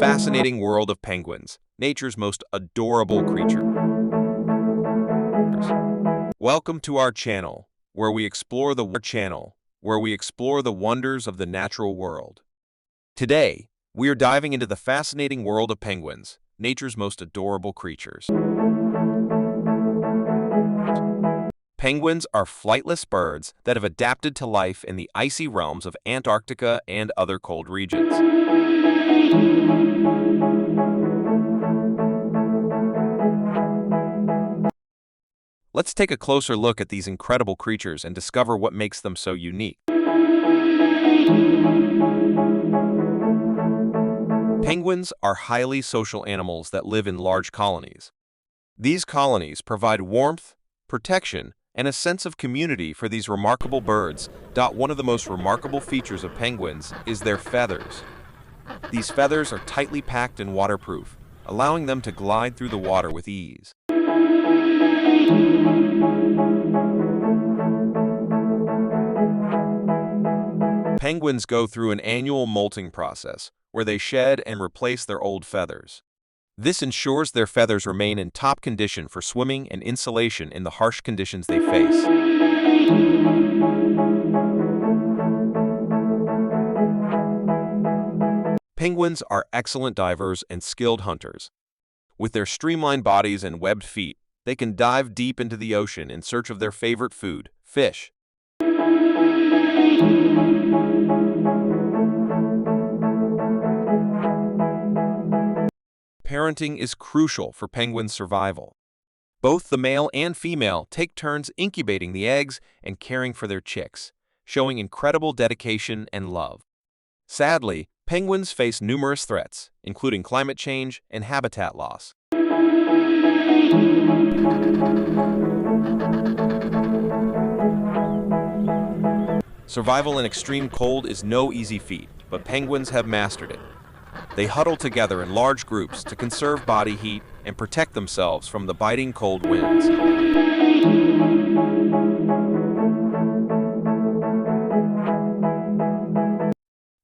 fascinating world of penguins, nature's most adorable creatures. Welcome to our channel, where we explore the wonders of the natural world. Today, we are diving into the fascinating world of penguins, nature's most adorable creatures. Penguins are flightless birds that have adapted to life in the icy realms of Antarctica and other cold regions. Let's take a closer look at these incredible creatures and discover what makes them so unique. Penguins are highly social animals that live in large colonies. These colonies provide warmth, protection, and a sense of community for these remarkable birds. One of the most remarkable features of penguins is their feathers. These feathers are tightly packed and waterproof, allowing them to glide through the water with ease. Penguins go through an annual molting process where they shed and replace their old feathers. This ensures their feathers remain in top condition for swimming and insulation in the harsh conditions they face. Penguins are excellent divers and skilled hunters. With their streamlined bodies and webbed feet, they can dive deep into the ocean in search of their favorite food, fish. Parenting is crucial for penguins' survival. Both the male and female take turns incubating the eggs and caring for their chicks, showing incredible dedication and love. Sadly, penguins face numerous threats, including climate change and habitat loss. Survival in extreme cold is no easy feat, but penguins have mastered it. They huddle together in large groups to conserve body heat and protect themselves from the biting cold winds.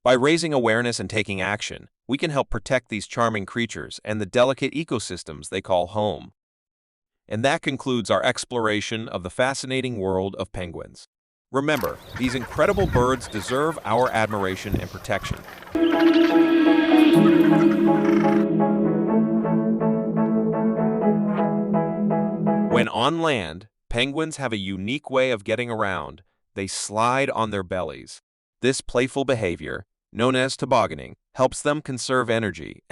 By raising awareness and taking action, we can help protect these charming creatures and the delicate ecosystems they call home. And that concludes our exploration of the fascinating world of penguins. Remember, these incredible birds deserve our admiration and protection. When on land, penguins have a unique way of getting around. They slide on their bellies. This playful behavior, known as tobogganing, helps them conserve energy.